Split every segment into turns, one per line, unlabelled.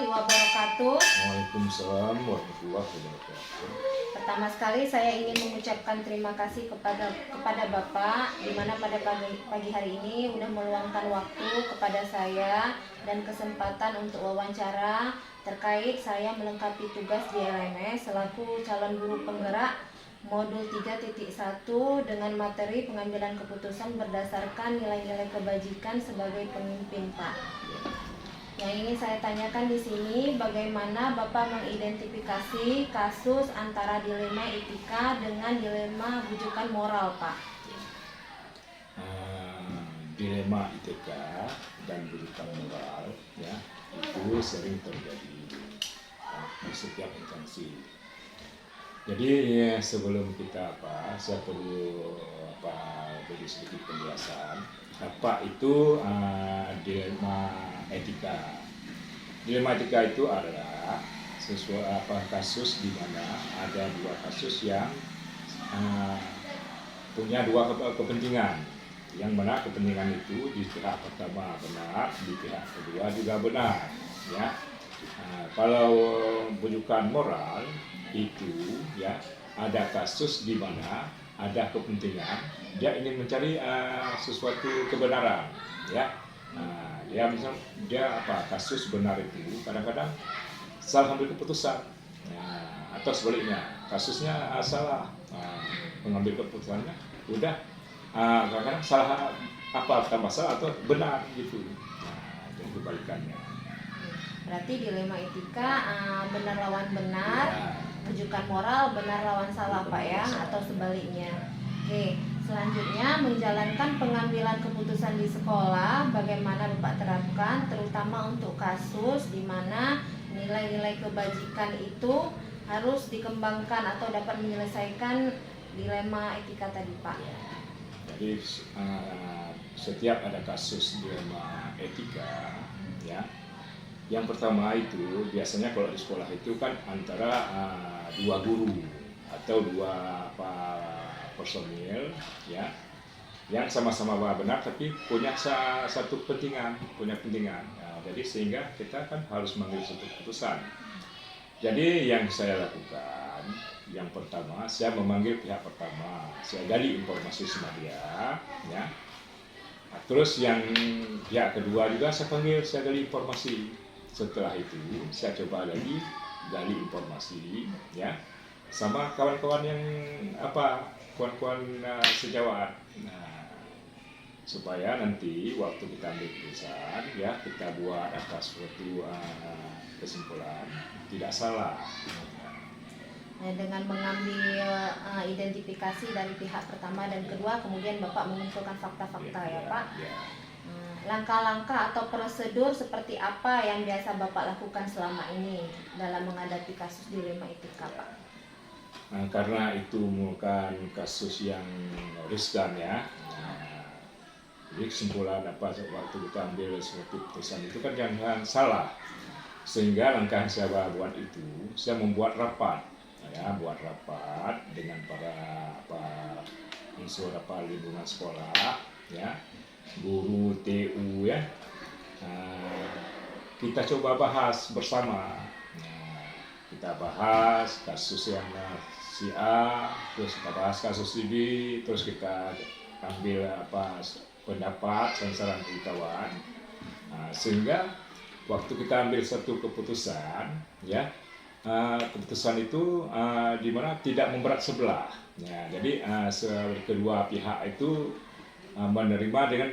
warahmatullahi wabarakatuh.
Waalaikumsalam warahmatullahi wabarakatuh.
Pertama sekali saya ingin mengucapkan terima kasih kepada Bapak, di mana pada pagi hari ini sudah meluangkan waktu kepada saya dan kesempatan untuk wawancara terkait saya melengkapi tugas di LMS selaku calon guru penggerak modul 3.1 dengan materi pengambilan keputusan berdasarkan nilai-nilai kebajikan sebagai pemimpin, Pak. Yang ingin saya tanyakan di sini, bagaimana Bapak mengidentifikasi kasus antara dilema etika dengan dilema rujukan moral, Pak?
Dilema etika dan rujukan moral, ya, itu sering terjadi di setiap instansi. Jadi sebelum kita saya perlu beri sedikit penjelasan apa itu dilema etika. Dilema etika itu adalah kasus di mana ada dua kasus yang punya dua kepentingan, yang mana kepentingan itu di pihak pertama benar, di pihak kedua juga benar, ya. Kalau rujukan moral itu, ya, ada kasus di mana ada kepentingan dia ingin mencari sesuatu kebenaran, ya. Dia kasus benar itu kadang-kadang salah ambil keputusan, atau sebaliknya kasusnya salah, mengambil keputusannya udah kadang-kadang salah tambah salah atau benar gitu, dan kebalikannya.
Berarti dilema etika benar lawan benar, rujukan moral benar lawan salah, Pak, ya, atau sebaliknya. Oke, selanjutnya menjalankan pengambilan keputusan di sekolah, bagaimana Bapak terapkan, terutama untuk kasus di mana nilai-nilai kebajikan itu harus dikembangkan atau dapat menyelesaikan dilema etika tadi, Pak.
Jadi setiap ada kasus dilema etika, ya. Yang pertama itu biasanya kalau di sekolah itu kan antara dua guru atau dua personil, ya, yang sama-sama benar tapi punya satu kepentingan, jadi sehingga kita kan harus mengambil satu keputusan. Jadi yang saya lakukan, yang pertama saya memanggil pihak pertama, saya gali informasi sama dia, ya. Terus yang pihak kedua juga saya panggil, saya gali informasi. Setelah itu saya coba lagi gali informasi, ya, sama kawan-kawan yang kawan-kawan sejawat, supaya nanti waktu kita ambil keputusan, ya, kita buat suatu kesimpulan tidak salah.
Dengan mengambil identifikasi dari pihak pertama dan kedua, kemudian Bapak mengumpulkan fakta-fakta, ya, Pak. Langkah-langkah atau prosedur seperti apa yang biasa Bapak lakukan selama ini dalam menghadapi kasus dilema etika, Pak?
Karena itu bukan kasus yang riskan, ya. Jadi kesimpulan waktu kita ambil suatu keputusan itu kan jangan salah. Sehingga langkah yang saya buat itu, saya membuat rapat, ya, dengan para unsur lingkungan sekolah, ya, guru TU, ya. Kita coba bahas bersama. Kita bahas kasus yang si A, terus kita bahas kasus B, terus kita ambil pendapat saran kawan, sehingga waktu kita ambil satu keputusan, ya, keputusan itu di mana tidak memberat sebelah, ya. Jadi kedua pihak itu menerima dengan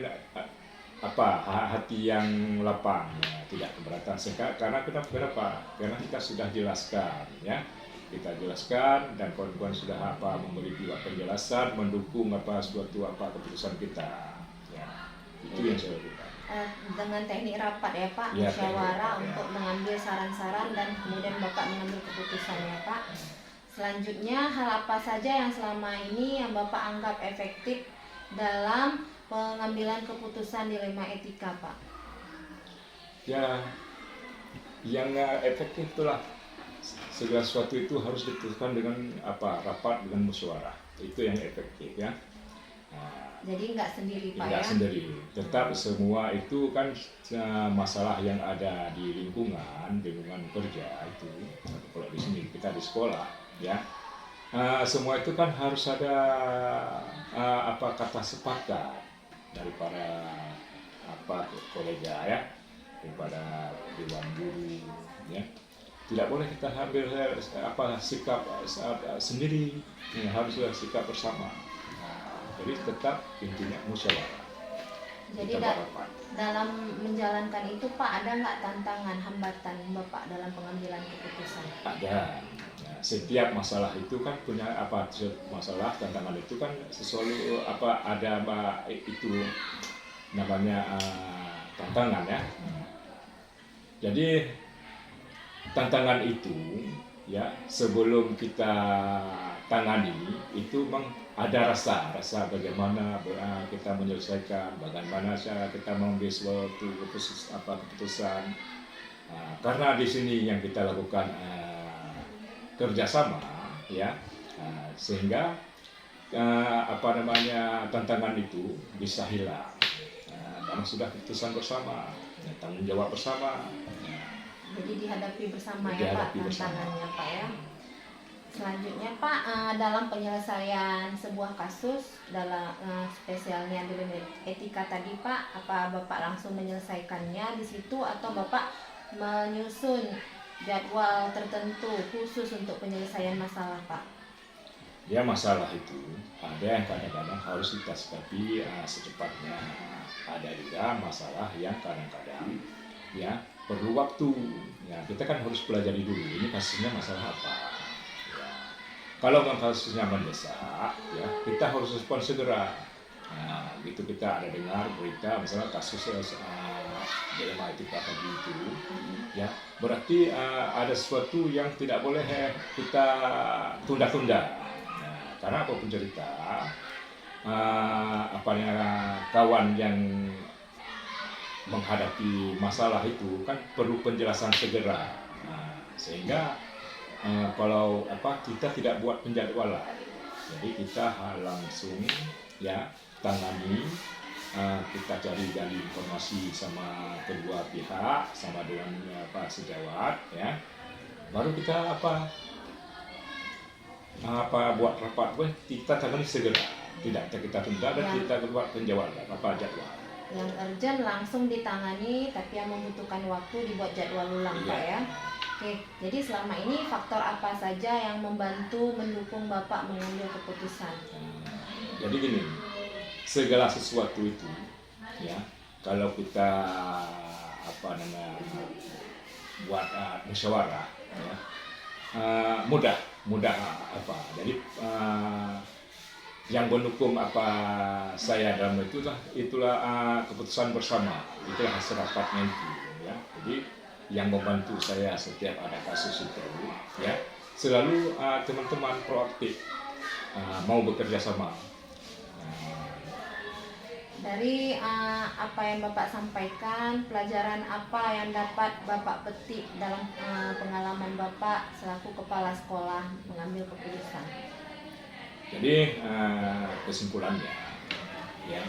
hati yang lapang, ya, tidak keberatan. Karena kenapa? Karena kita sudah jelaskan, ya, dan kawan-kawan sudah memberi penjelasan, mendukung suatu keputusan kita, ya. Itu yang saya lakukan.
Dengan teknik rapat, ya, Pak,
ya,
musyawarah untuk mengambil saran-saran dan kemudian Bapak mengambil keputusan, ya, Pak. Selanjutnya, hal apa saja yang selama ini yang Bapak anggap efektif dalam pengambilan keputusan dilema etika, Pak?
Ya, yang efektif itulah segala sesuatu itu harus diputuskan dengan rapat dengan musyawarah. Itu yang efektif, ya.
Jadi nggak sendiri Pak
tidak
ya?
sendiri. Tetap semua itu kan masalah yang ada di lingkungan kerja itu. Kalau di sini kita di sekolah, ya, semua itu kan harus ada apa kata sepakat dari para apa kolega ya, daripada dewan guru, ya. Tidak boleh kita ambil apa sikap sendiri, ya, harus sikap bersama. Jadi tetap intinya musyawarah.
Jadi
Kita berapat.
dalam menjalankan itu Pak, ada nggak tantangan, hambatan Bapak dalam pengambilan keputusan?
Ada. Ya, setiap masalah itu kan punya apa masalah tantangan itu kan sesuatu apa ada itu namanya tantangan ya. Jadi tantangan itu ya sebelum kita tangani itu memang ada rasa bagaimana kita menyelesaikan, bagaimana cara kita mengambil suatu keputusan. Karena di sini yang kita lakukan kerjasama ya, sehingga apa namanya tantangan itu bisa hilang karena sudah keputusan bersama, ya, tanggung jawab bersama.
Jadi dihadapi bersama ya Pak
Dihadapi bersama.
tantangannya Pak ya. Selanjutnya Pak, dalam penyelesaian sebuah kasus dalam spesialnya di etika tadi Pak, apa Bapak langsung menyelesaikannya di situ atau Bapak menyusun jadwal tertentu khusus untuk penyelesaian masalah Pak?
Ya masalah itu ada yang kadang-kadang harus kita sikapi secepatnya, ada juga masalah yang kadang-kadang ya perlu waktu. Ya kita kan harus pelajari dulu ini kasusnya masalah apa. Ya, kalau memang kasusnya mendesak, ya kita harus respon segera. Nah, gitu kita ada dengar berita misalnya kasus dilema etika tadi itu, ya berarti ada sesuatu yang tidak boleh kita tunda-tunda. Karena apapun cerita, kawan yang menghadapi masalah itu kan perlu penjelasan segera, sehingga kalau kita tidak buat penjadwalan, jadi kita langsung ya tangani, kita cari gali informasi sama kedua pihak, sama dengan sejawat, ya, baru kita buat rapat, kita tangani segera, tidak kita tunda dan kita buat penjadwalan jadwal.
Yang urgent langsung ditangani, tapi yang membutuhkan waktu dibuat jadwal ulang Pak ya. Oke, jadi selama ini faktor apa saja yang membantu mendukung Bapak mengambil keputusan?
Jadi gini, segala sesuatu itu ya kalau kita buat musyawarah ya, mudah jadi yang mendukung saya dalam itulah keputusan bersama, itulah hasil rapatnya itu ya. Jadi yang membantu saya setiap ada kasus itu ya selalu teman-teman proaktif mau bekerja sama.
Dari apa yang Bapak sampaikan, pelajaran apa yang dapat Bapak petik dalam pengalaman Bapak selaku kepala sekolah mengambil keputusan?
Jadi kesimpulannya, ya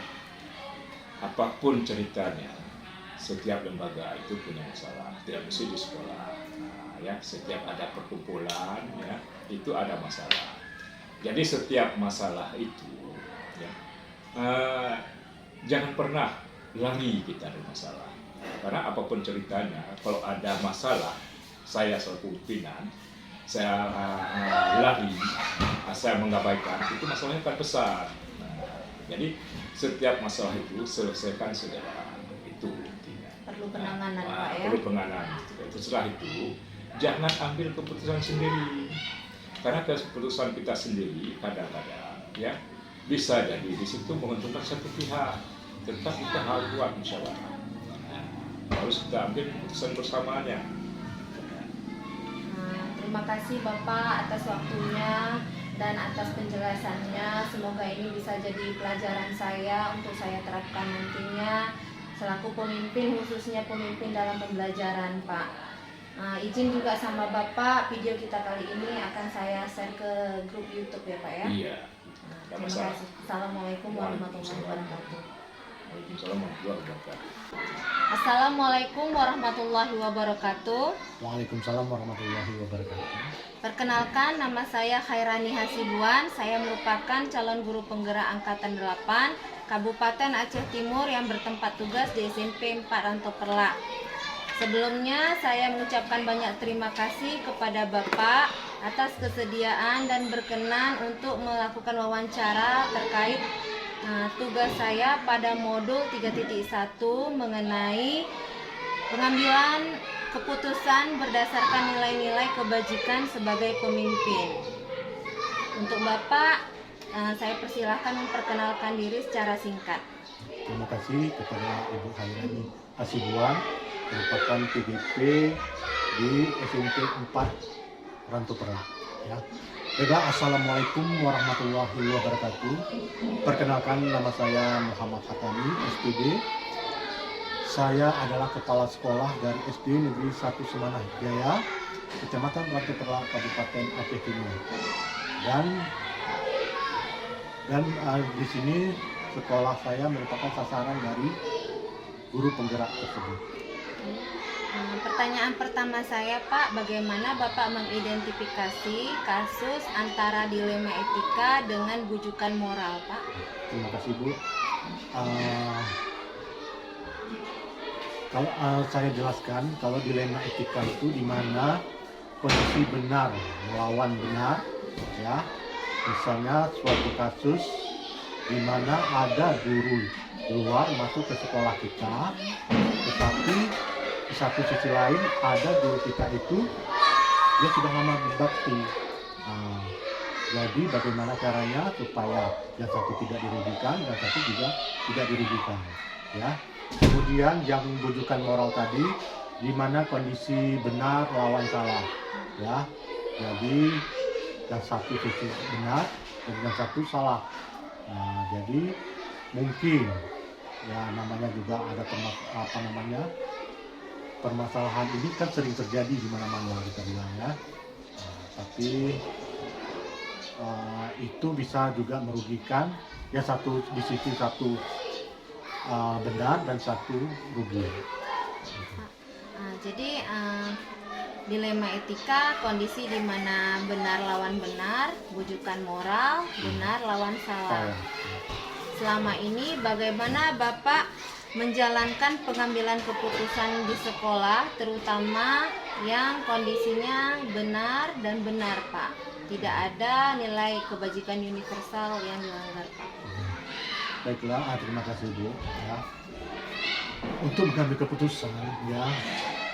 apapun ceritanya, setiap lembaga itu punya masalah, tidak mesti di sekolah. Ya setiap ada perkumpulan, ya itu ada masalah. Jadi setiap masalah itu, ya jangan pernah lari kita dari masalah. Karena apapun ceritanya, kalau ada masalah, saya selaku pimpinan, saya lari, saya mengabaikan, itu masalahnya akan besar. Jadi setiap masalah itu selesaikan segera, itu intinya.
Perlu penanganan Pak ya?
Perlu penanganan. Setelah itu, jangan ambil keputusan sendiri. Karena keputusan kita sendiri kadang-kadang ya bisa jadi di situ menguntungkan satu pihak. Tetap kita harus buat musyawarah. Harus kita ambil keputusan bersamanya.
Terima kasih Bapak atas waktunya dan atas penjelasannya. Semoga ini bisa jadi pelajaran saya untuk saya terapkan nantinya selaku pemimpin, khususnya pemimpin dalam pembelajaran Pak. Izin juga sama Bapak, video kita kali ini akan saya share ke grup YouTube ya Pak ya.
Iya.
Terima kasih. Assalamualaikum warahmatullahi wabarakatuh.
Waalaikumsalam warahmatullahi wabarakatuh.
Assalamualaikum warahmatullahi wabarakatuh.
Waalaikumsalam warahmatullahi wabarakatuh.
Perkenalkan, nama saya Khairani Hasibuan. Saya merupakan calon guru penggerak Angkatan 8 Kabupaten Aceh Timur yang bertempat tugas di SMP 4 Ranto Perlak. Sebelumnya saya mengucapkan banyak terima kasih kepada Bapak atas kesediaan dan berkenan untuk melakukan wawancara terkait tugas saya pada modul 3.1 mengenai pengambilan keputusan berdasarkan nilai-nilai kebajikan sebagai pemimpin. Untuk Bapak, saya persilahkan memperkenalkan diri secara singkat.
Terima kasih kepada Ibu Khairani Hasibuan, merupakan PGP di SMP 4 Ranto Perlak. Ya. Baiklah, Assalamualaikum warahmatullahi wabarakatuh. Perkenalkan, nama saya Muhammad Hatami, SPD. Saya adalah kepala sekolah dari SD Negeri 1 Semanah Jaya, Kecamatan Ranto Perlak, Kabupaten Aceh Timur. Dan di sini sekolah saya merupakan sasaran dari guru penggerak tersebut.
Pertanyaan pertama saya Pak, bagaimana Bapak mengidentifikasi kasus antara dilema etika dengan bujukan moral Pak?
Terima kasih Bu. Kalau saya jelaskan, kalau dilema etika itu di mana kondisi benar melawan benar, ya. Misalnya suatu kasus di mana ada guru luar masuk ke sekolah kita, tetapi di satu sisi lain ada guru kita itu dia sudah lama berbakti. Jadi bagaimana caranya supaya yang satu tidak dirugikan dan satu juga tidak dirugikan, ya. Kemudian yang bujukan moral tadi, di mana kondisi benar lawan salah, ya. Jadi yang satu sisi benar dan yang satu salah. Jadi mungkin ya namanya juga ada permasalahan ini kan sering terjadi di mana-mana kita bilang ya. Tapi itu bisa juga merugikan ya, satu di sisi satu benar dan satu rugi.
Jadi dilema etika kondisi di mana benar lawan benar, bujukan moral, benar lawan salah. Selama ini bagaimana Bapak menjalankan pengambilan keputusan di sekolah, terutama yang kondisinya benar dan benar Pak? Tidak ada nilai kebajikan universal yang dilanggar Pak.
Baiklah, terima kasih Bu. Ya. Untuk mengambil keputusan, ya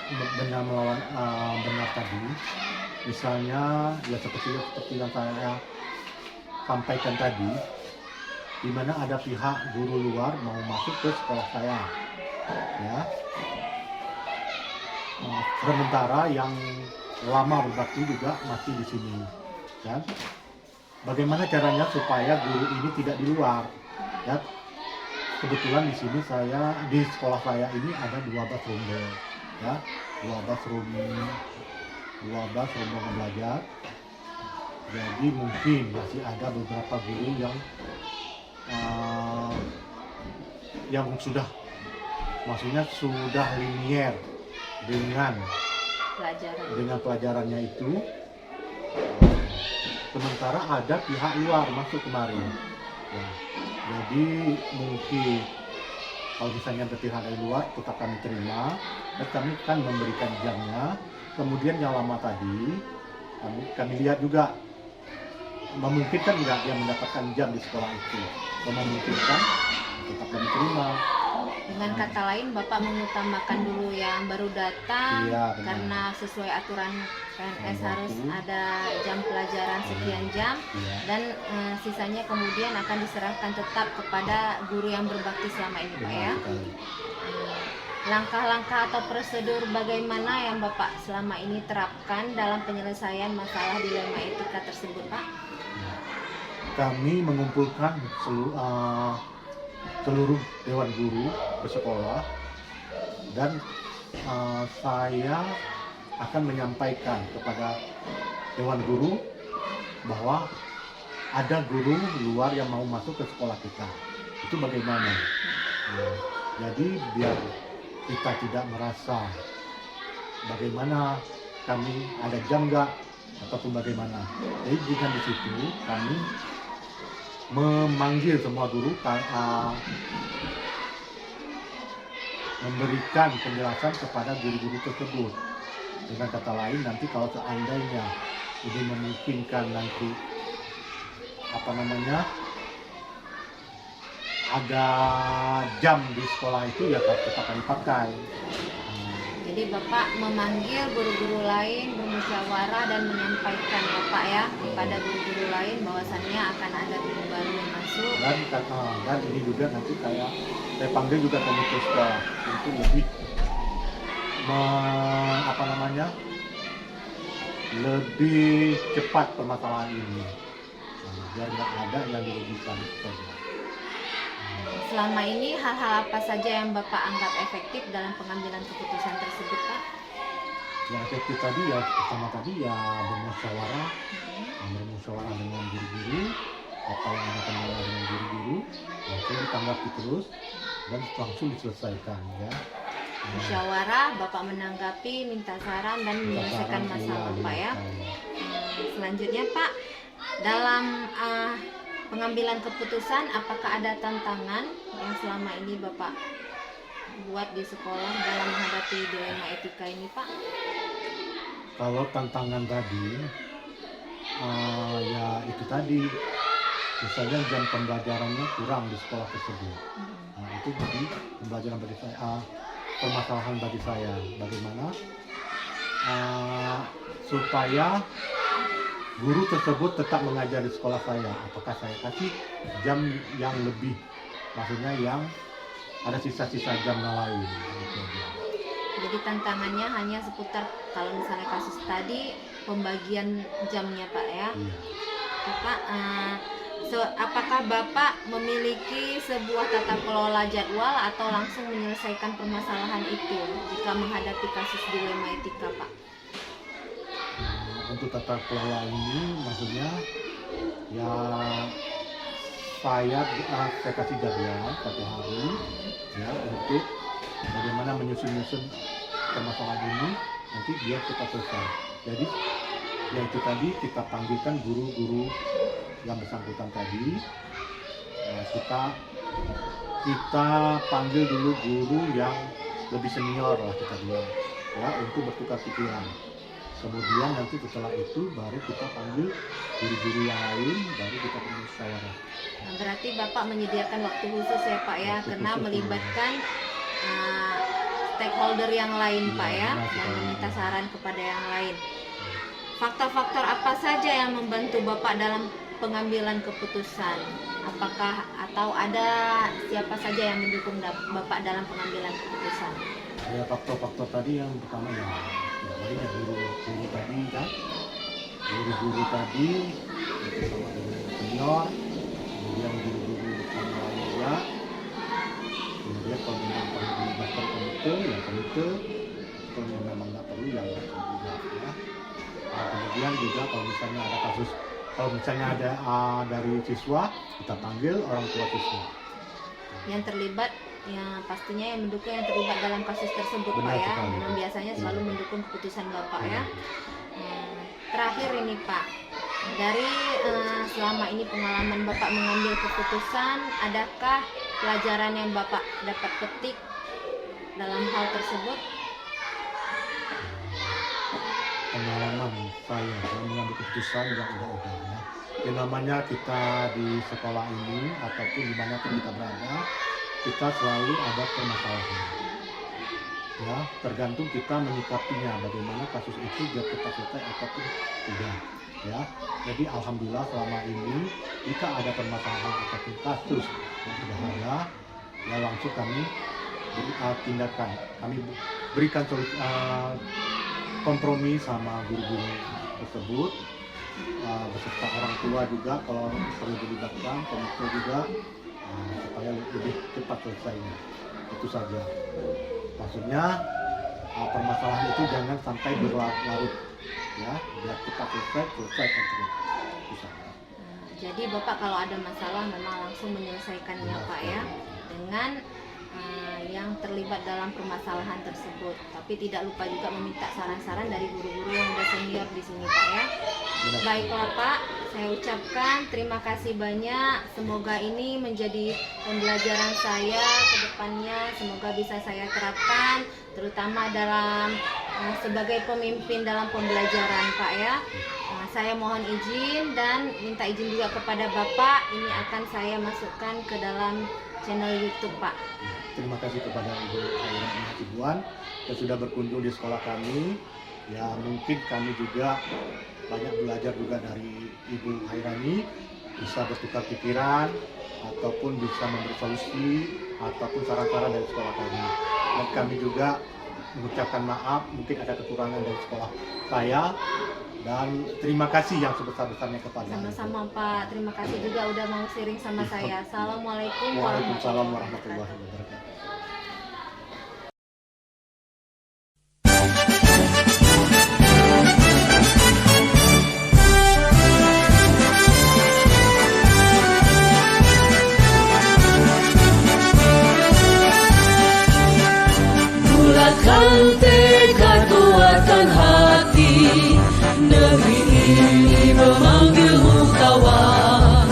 benar melawan benar tadi, misalnya ya seperti yang saya sampaikan tadi, di mana ada pihak guru luar mau masuk ke sekolah saya, ya. Sementara yang lama berbakti juga masih di sini, kan? Bagaimana caranya supaya guru ini tidak di luar? Ya, kebetulan di sini di sekolah saya ini ada 12 rombongan, ya, 12 rombongan belajar. Jadi mungkin masih ada beberapa guru yang sudah, maksudnya sudah linier dengan pelajarannya itu. Sementara ada pihak luar masuk kemarin. Ya. Jadi mungkin kalau misalnya ada pihak dari luar tetap kami terima dan kami kan memberikan jamnya. Kemudian yang lama tadi kami lihat juga memungkinkan nggak dia mendapatkan jam di sekolah itu. Kalau memungkinkan tetap kami terima.
Dengan kata lain Bapak mengutamakan dulu yang baru datang,
iya,
karena sesuai aturan PNS harus ada jam pelajaran sekian jam,
iya.
Dan sisanya kemudian akan diserahkan tetap kepada guru yang berbakti selama ini Pak ya. Langkah-langkah atau prosedur bagaimana yang Bapak selama ini terapkan dalam penyelesaian masalah dilema etika tersebut Pak?
Kami mengumpulkan seluruh dewan guru bersekolah dan saya akan menyampaikan kepada Dewan Guru bahwa ada guru luar yang mau masuk ke sekolah kita. Itu bagaimana? Nah, jadi biar kita tidak merasa bagaimana kami ada jam nggak ataupun bagaimana. Jadi dengan di situ kami memanggil semua guru, memberikan penjelasan kepada guru-guru tersebut. Dengan kata lain, nanti kalau seandainya ini memungkinkan nanti ada jam di sekolah itu ya tetap kami pakai.
Jadi Bapak memanggil guru-guru lain bermusyawarah dan menyampaikan Bapak ya kepada guru-guru lain bahwasannya akan ada guru baru yang masuk.
Dan ini juga nanti saya panggil juga komite sekolah untuk lebih lebih cepat permasalahan ini. Biar nggak ada yang dirugikan saja.
Selama ini hal-hal apa saja yang Bapak anggap efektif dalam pengambilan keputusan tersebut, Pak?
Yang efektif tadi ya pertama tadi ya bermusyawarah dengan guru-guru, apa yang ada kendala dengan guru-guru, langsung ditanggapi terus dan langsung diselesaikan ya.
Musyawarah, Bapak menanggapi, minta saran dan menyelesaikan masalah Bapak ya. Selanjutnya Pak, dalam pengambilan keputusan, apakah ada tantangan yang selama ini Bapak buat di sekolah dalam menghadapi dilema etika ini, Pak?
Kalau tantangan tadi, ya itu tadi, misalnya jam pembelajarannya kurang di sekolah tersebut. Nah, itu jadi pembelajaran bagi saya, permasalahan bagi saya, bagaimana supaya guru tersebut tetap mengajar di sekolah saya. Apakah saya kasih jam yang lebih, maksudnya yang ada sisa-sisa jam lain gitu.
Jadi tantangannya hanya seputar kalau misalnya kasus tadi pembagian jamnya Pak ya.
Iya.
Bapak, apakah Bapak memiliki sebuah tata kelola jadwal atau langsung menyelesaikan permasalahan itu jika menghadapi kasus dilema etika Pak?
Untuk tata kelola ini maksudnya ya saya kasih jadwal satu hari ya untuk bagaimana menyusun permasalahan ini nanti biar cepat selesai. Jadi ya itu tadi kita panggilkan guru-guru yang bersangkutan tadi, ya, kita panggil dulu guru yang lebih senior lah kita bilang ya untuk bertukar pikiran. Kemudian nanti setelah itu baru kita panggil guru-guru yang lain, baru kita bermusyawarah.
Nah, berarti Bapak menyediakan waktu khusus ya Pak ya, karena melibatkan stakeholder yang lain Pak ya, dan meminta saran kepada yang lain. Faktor-faktor apa saja yang membantu Bapak dalam pengambilan keputusan? Apakah atau ada siapa saja yang mendukung Bapak dalam pengambilan keputusan?
Ya faktor-faktor tadi yang pertama ya banyak guru-guru tadi kan, guru-guru tadi itu sama dengan senior, kemudian guru-guru yang lain juga, kemudian kalau memang perlu dilibatkan komite ya komite, kalau memang nggak perlu ya nggak perlu juga ya. Nah, kemudian juga kalau misalnya ada kasus, kalau misalnya ada dari siswa kita panggil orang tua siswa
yang terlibat, ya pastinya yang mendukung yang terlibat dalam kasus tersebut.
Benar
Pak ya,
sekali.
memang biasanya selalu mendukung keputusan Bapak ya. Terakhir ini Pak, dari selama ini pengalaman Bapak mengambil keputusan, adakah pelajaran yang Bapak dapat petik dalam hal tersebut?
Pengalaman saya dalam mengambil keputusan ya yang namanya kita di sekolah ini ataupun dimanapun kita berada, kita selalu ada permasalahan ya, tergantung kita menyikapinya bagaimana kasus itu biar cepat selesai ataupun tidak ya. Jadi alhamdulillah selama ini jika ada permasalahan ataupun kasus yang sudah ada ya langsung kami beri tindakan, kami berikan kompromi sama guru-guru tersebut, beserta orang tua juga kalau perlu dilibatkan, komite juga, supaya lebih cepat selesainya. Itu saja. Maksudnya permasalahan itu jangan sampai berlarut-larut, ya, biar kita selesaikan terus.
Jadi Bapak kalau ada masalah memang langsung menyelesaikannya Pak ya, dengan yang terlibat dalam permasalahan tersebut. Tapi tidak lupa juga meminta saran-saran dari guru-guru yang sudah senior di sini Pak ya. Baiklah Pak, saya ucapkan terima kasih banyak. Semoga ini menjadi pembelajaran saya ke depannya. Semoga bisa saya terapkan, terutama dalam sebagai pemimpin dalam pembelajaran Pak ya. Saya mohon izin dan minta izin juga kepada Bapak. Ini akan saya masukkan ke dalam channel YouTube Pak.
Terima kasih kepada Ibu Hairani Hasibuan yang sudah berkunjung di sekolah kami. Ya, mungkin kami juga banyak belajar juga dari Ibu Hairani, bisa bertukar pikiran ataupun bisa memberi solusi ataupun saran-saran dari sekolah kami. Dan kami juga mengucapkan maaf mungkin ada kekurangan dari sekolah saya, dan terima kasih yang sebesar-besarnya kepada
Sama-sama Pak, terima kasih juga udah mau sharing sama saya. Assalamualaikum
Waalaikumsalam warahmatullahi wabarakatuh.
Bulatkan tekad, kuatkan hati, negeri ini memanggilmu kawan.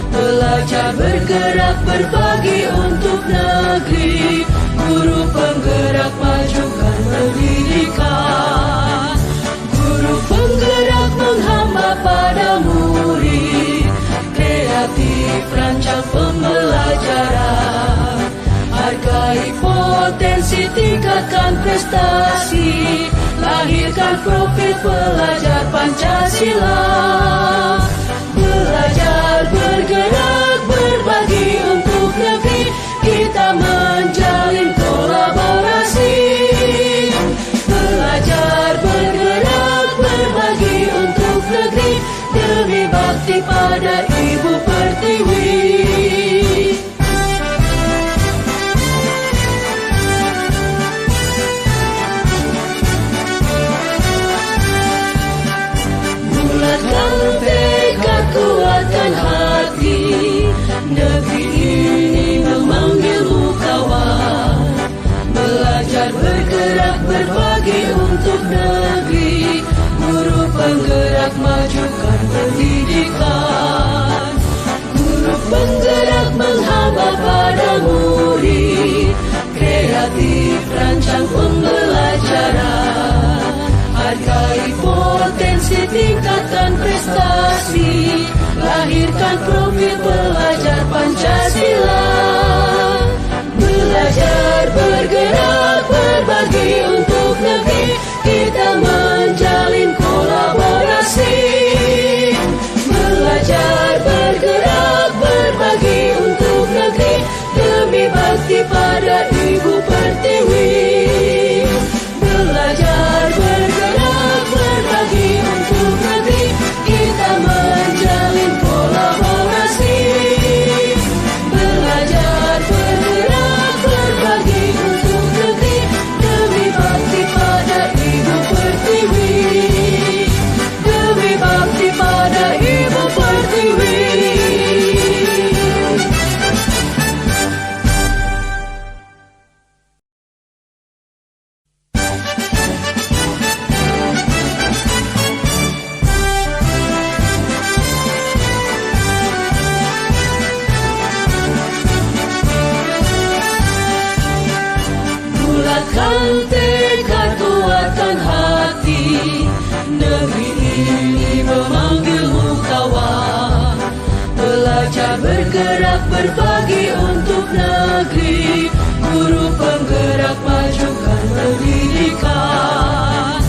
Belajar bergerak berbagi untuk negeri, guru penggerak majukan pendidikan. Guru penggerak menghamba pada murid, kreatif rancang pembelajaran. Hargai potensi, tingkatkan prestasi, lahirkan profil pelajar Pancasila. Belajar bergerak berbagi untuk negeri, kita menjalin kolaborasi. Belajar bergerak berbagi untuk negeri, demi bakti pada Ibu Pertiwi. Kuatkan hati, negeri ini memanggilmu kawan. Belajar bergerak berbagi untuk negeri, guru penggerak majukan pendidikan. Guru penggerak menghamba pada murid, kreatif rancang pembelajaran. Hargai potensi, tingkatkan prestasi, lahirkan profil pelajar Pancasila. Belajar bergerak berbagi untuk negeri, kita menjalin kolaborasi. Belajar bergerak berbagi untuk negeri, demi bakti pada Ibu Pertiwi. Belajar bergerak berbagi untuk negeri, kita menjalin kolaborasi. Belajar bergerak berbagi untuk negeri, demi bakti pada Ibu Pertiwi. Demi bakti pada Ibu Pertiwi. Bulatkan tekad, kuatkan hati, negeri ini memanggilmu kawan. Belajar bergerak berbagi untuk negeri, guru penggerak majukan pendidikan.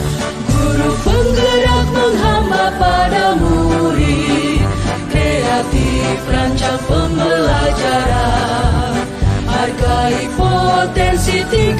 Guru penggerak menghamba pada murid, kreatif rancang pembelajaran. Hargai potensi, tingkatkan